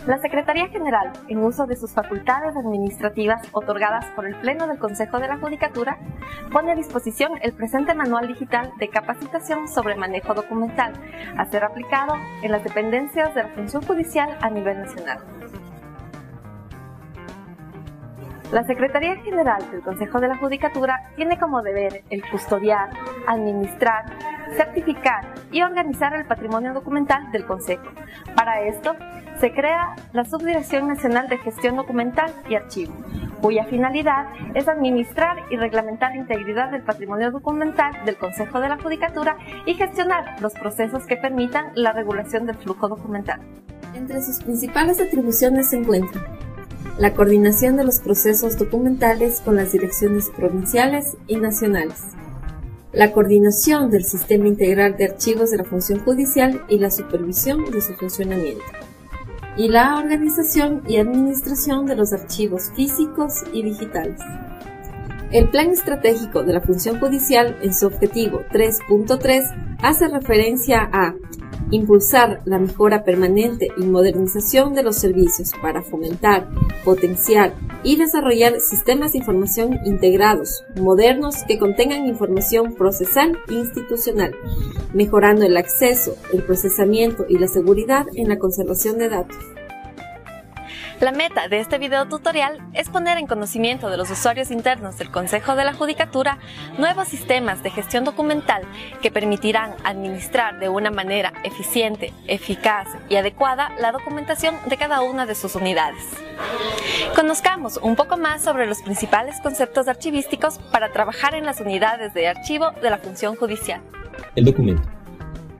La Secretaría General, en uso de sus facultades administrativas otorgadas por el Pleno del Consejo de la Judicatura, pone a disposición el presente manual digital de capacitación sobre manejo documental, a ser aplicado en las dependencias de la función judicial a nivel nacional. La Secretaría General del Consejo de la Judicatura tiene como deber el custodiar, administrar, certificar y organizar el patrimonio documental del Consejo. Para esto, se crea la Subdirección Nacional de Gestión Documental y Archivo, cuya finalidad es administrar y reglamentar la integridad del patrimonio documental del Consejo de la Judicatura y gestionar los procesos que permitan la regulación del flujo documental. Entre sus principales atribuciones se encuentran la coordinación de los procesos documentales con las direcciones provinciales y nacionales, la coordinación del Sistema Integral de Archivos de la Función Judicial y la supervisión de su funcionamiento, y la organización y administración de los archivos físicos y digitales. El Plan Estratégico de la Función Judicial, en su objetivo 3.3, hace referencia a impulsar la mejora permanente y modernización de los servicios para fomentar, potenciar y desarrollar sistemas de información integrados, modernos, que contengan información procesal e institucional, mejorando el acceso, el procesamiento y la seguridad en la conservación de datos. La meta de este video tutorial es poner en conocimiento de los usuarios internos del Consejo de la Judicatura nuevos sistemas de gestión documental que permitirán administrar de una manera eficiente, eficaz y adecuada la documentación de cada una de sus unidades. Conozcamos un poco más sobre los principales conceptos archivísticos para trabajar en las unidades de archivo de la función judicial. El documento.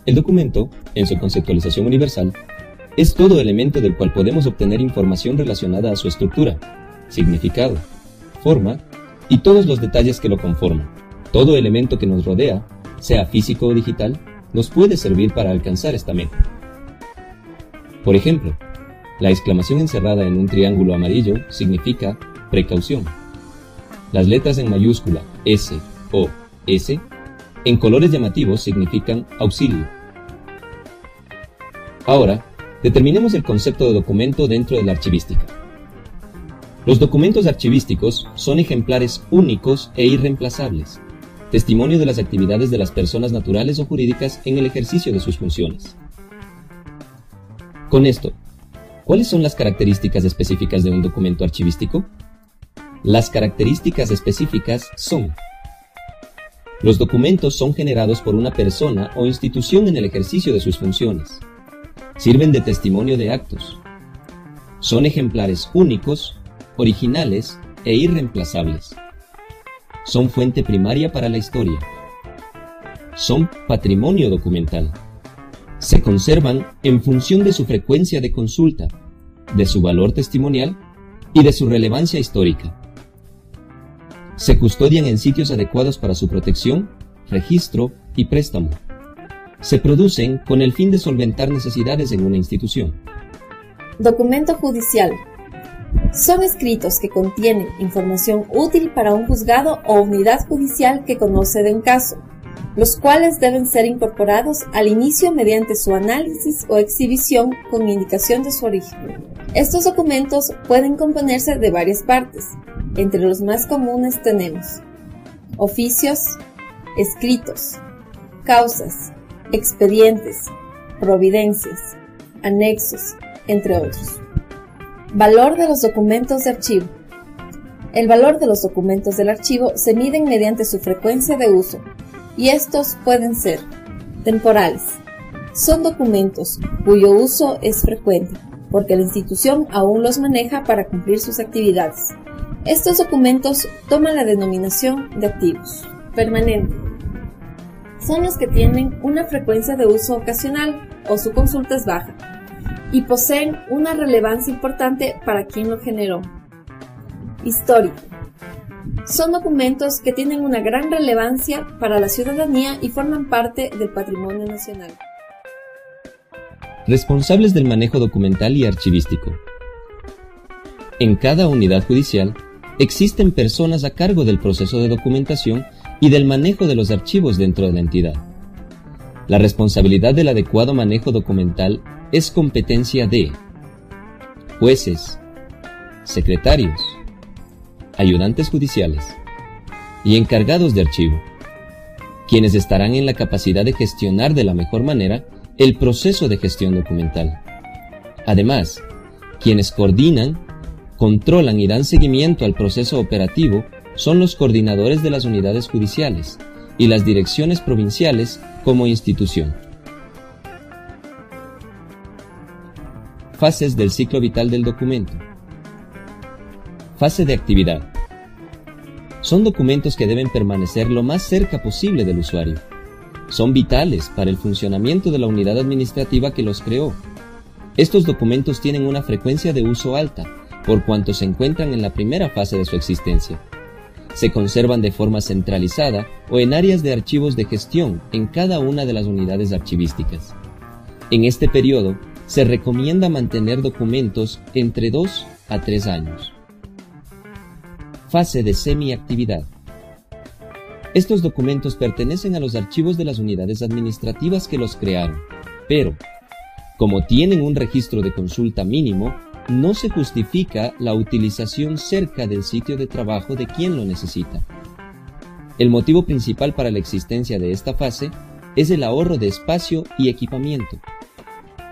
El documento, en su conceptualización universal, es todo elemento del cual podemos obtener información relacionada a su estructura, significado, forma y todos los detalles que lo conforman. Todo elemento que nos rodea, sea físico o digital, nos puede servir para alcanzar esta meta. Por ejemplo, la exclamación encerrada en un triángulo amarillo significa precaución. Las letras en mayúscula S o S en colores llamativos significan auxilio. Ahora, determinemos el concepto de documento dentro de la archivística. Los documentos archivísticos son ejemplares únicos e irreemplazables, testimonio de las actividades de las personas naturales o jurídicas en el ejercicio de sus funciones. Con esto, ¿cuáles son las características específicas de un documento archivístico? Las características específicas son: los documentos son generados por una persona o institución en el ejercicio de sus funciones. Sirven de testimonio de actos. Son ejemplares únicos, originales e irreemplazables. Son fuente primaria para la historia. Son patrimonio documental. Se conservan en función de su frecuencia de consulta, de su valor testimonial y de su relevancia histórica. Se custodian en sitios adecuados para su protección, registro y préstamo. Se producen con el fin de solventar necesidades en una institución. Documento judicial. Son escritos que contienen información útil para un juzgado o unidad judicial que conoce de un caso, los cuales deben ser incorporados al inicio mediante su análisis o exhibición con indicación de su origen. Estos documentos pueden componerse de varias partes. Entre los más comunes tenemos oficios, escritos, causas, expedientes, providencias, anexos, entre otros. Valor de los documentos de archivo. El valor de los documentos del archivo se miden mediante su frecuencia de uso, y estos pueden ser temporales. Son documentos cuyo uso es frecuente, porque la institución aún los maneja para cumplir sus actividades. Estos documentos toman la denominación de activos. Permanente. Son los que tienen una frecuencia de uso ocasional o su consulta es baja y poseen una relevancia importante para quien lo generó. Histórico. Son documentos que tienen una gran relevancia para la ciudadanía y forman parte del patrimonio nacional. Responsables del manejo documental y archivístico. En cada unidad judicial existen personas a cargo del proceso de documentación y del manejo de los archivos dentro de la entidad. La responsabilidad del adecuado manejo documental es competencia de jueces, secretarios, ayudantes judiciales y encargados de archivo, quienes estarán en la capacidad de gestionar de la mejor manera el proceso de gestión documental. Además, quienes coordinan, controlan y dan seguimiento al proceso operativo son los coordinadores de las unidades judiciales y las direcciones provinciales como institución. Fases del ciclo vital del documento. Fase de actividad. Son documentos que deben permanecer lo más cerca posible del usuario. Son vitales para el funcionamiento de la unidad administrativa que los creó. Estos documentos tienen una frecuencia de uso alta, por cuanto se encuentran en la primera fase de su existencia. Se conservan de forma centralizada o en áreas de archivos de gestión en cada una de las unidades archivísticas. En este periodo, se recomienda mantener documentos entre 2 a 3 años. Fase de semiactividad. Estos documentos pertenecen a los archivos de las unidades administrativas que los crearon, pero, como tienen un registro de consulta mínimo, no se justifica la utilización cerca del sitio de trabajo de quien lo necesita. El motivo principal para la existencia de esta fase es el ahorro de espacio y equipamiento.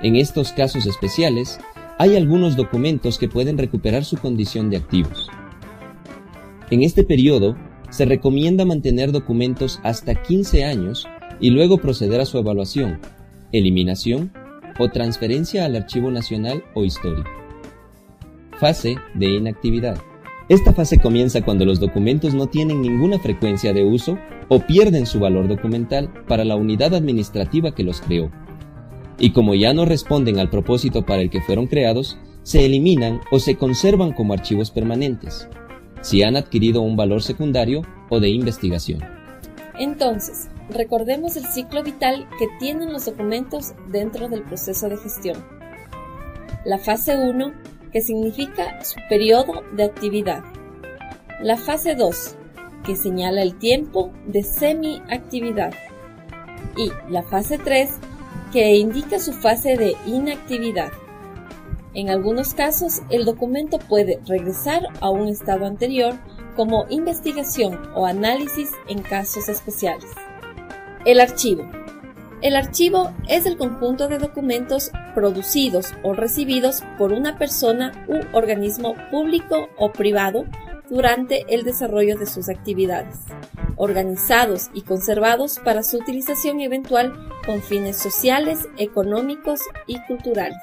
En estos casos especiales, hay algunos documentos que pueden recuperar su condición de activos. En este periodo, se recomienda mantener documentos hasta 15 años y luego proceder a su evaluación, eliminación o transferencia al Archivo Nacional o Histórico. Fase de inactividad. Esta fase comienza cuando los documentos no tienen ninguna frecuencia de uso o pierden su valor documental para la unidad administrativa que los creó. Y como ya no responden al propósito para el que fueron creados, se eliminan o se conservan como archivos permanentes, si han adquirido un valor secundario o de investigación. Entonces, recordemos el ciclo vital que tienen los documentos dentro del proceso de gestión. La fase 1, que significa su periodo de actividad. La fase 2, que señala el tiempo de semiactividad. Y la fase 3, que indica su fase de inactividad. En algunos casos, el documento puede regresar a un estado anterior como investigación o análisis en casos especiales. El archivo. El archivo es el conjunto de documentos producidos o recibidos por una persona u organismo público o privado durante el desarrollo de sus actividades, organizados y conservados para su utilización eventual con fines sociales, económicos y culturales.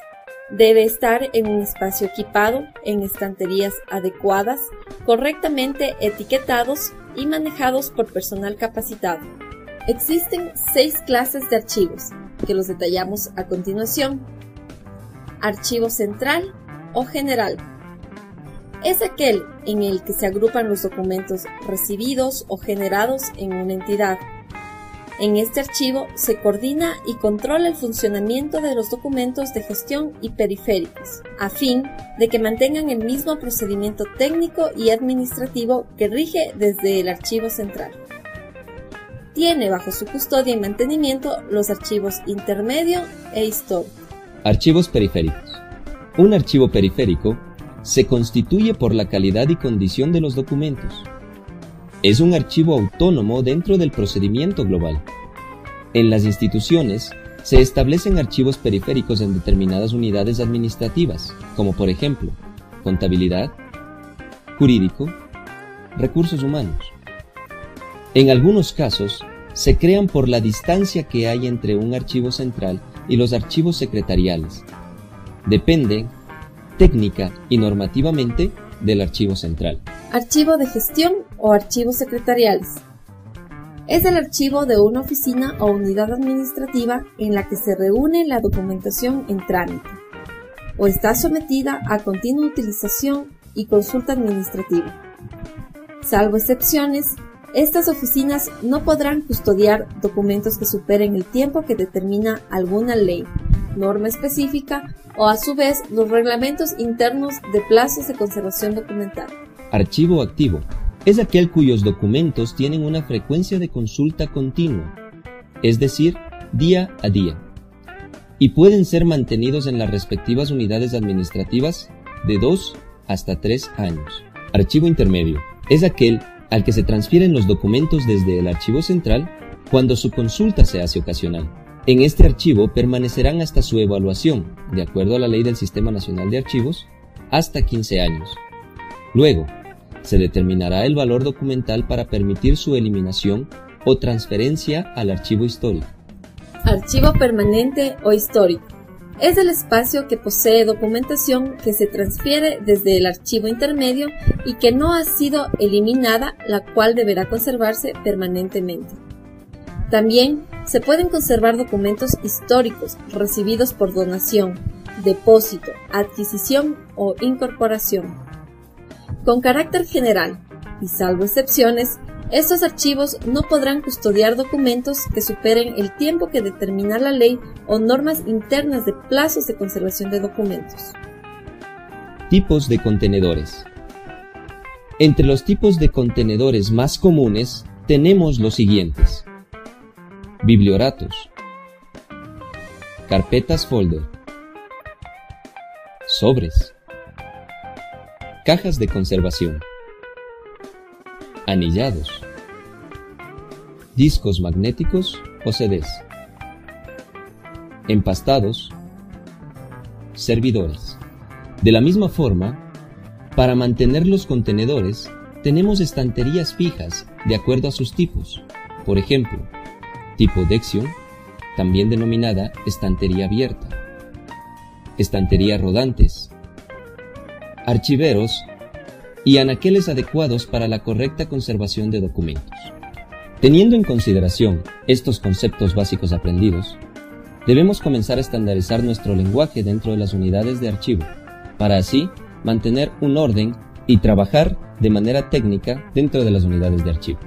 Debe estar en un espacio equipado, en estanterías adecuadas, correctamente etiquetados y manejados por personal capacitado. Existen 6 clases de archivos, que los detallamos a continuación. Archivo central o general. Es aquel en el que se agrupan los documentos recibidos o generados en una entidad. En este archivo se coordina y controla el funcionamiento de los documentos de gestión y periféricos, a fin de que mantengan el mismo procedimiento técnico y administrativo que rige desde el archivo central. Tiene bajo su custodia y mantenimiento los archivos intermedio e histórico. Archivos periféricos. Un archivo periférico se constituye por la calidad y condición de los documentos. Es un archivo autónomo dentro del procedimiento global. En las instituciones se establecen archivos periféricos en determinadas unidades administrativas, como por ejemplo, contabilidad, jurídico, recursos humanos. En algunos casos, se crean por la distancia que hay entre un archivo central y los archivos secretariales. Dependen, técnica y normativamente, del archivo central. Archivo de gestión o archivos secretariales. Es el archivo de una oficina o unidad administrativa en la que se reúne la documentación en trámite, o está sometida a continua utilización y consulta administrativa. Salvo excepciones, estas oficinas no podrán custodiar documentos que superen el tiempo que determina alguna ley, norma específica o a su vez los reglamentos internos de plazos de conservación documental. Archivo activo es aquel cuyos documentos tienen una frecuencia de consulta continua, es decir, día a día, y pueden ser mantenidos en las respectivas unidades administrativas de 2 hasta 3 años. Archivo intermedio es aquel al que se transfieren los documentos desde el archivo central cuando su consulta se hace ocasional. En este archivo permanecerán hasta su evaluación, de acuerdo a la Ley del Sistema Nacional de Archivos, hasta 15 años. Luego, se determinará el valor documental para permitir su eliminación o transferencia al archivo histórico. Archivo permanente o histórico. Es el espacio que posee documentación que se transfiere desde el archivo intermedio y que no ha sido eliminada, la cual deberá conservarse permanentemente. También se pueden conservar documentos históricos recibidos por donación, depósito, adquisición o incorporación. Con carácter general, y salvo excepciones, estos archivos no podrán custodiar documentos que superen el tiempo que determina la ley o normas internas de plazos de conservación de documentos. Tipos de contenedores. Entre los tipos de contenedores más comunes tenemos los siguientes: biblioratos, carpetas folder, sobres, cajas de conservación, anillados, discos magnéticos o CDs, empastados, servidores. De la misma forma, para mantener los contenedores, tenemos estanterías fijas de acuerdo a sus tipos. Por ejemplo, tipo Dexion, también denominada estantería abierta, estantería rodantes, archiveros y anaqueles adecuados para la correcta conservación de documentos. Teniendo en consideración estos conceptos básicos aprendidos, debemos comenzar a estandarizar nuestro lenguaje dentro de las unidades de archivo, para así mantener un orden y trabajar de manera técnica dentro de las unidades de archivo.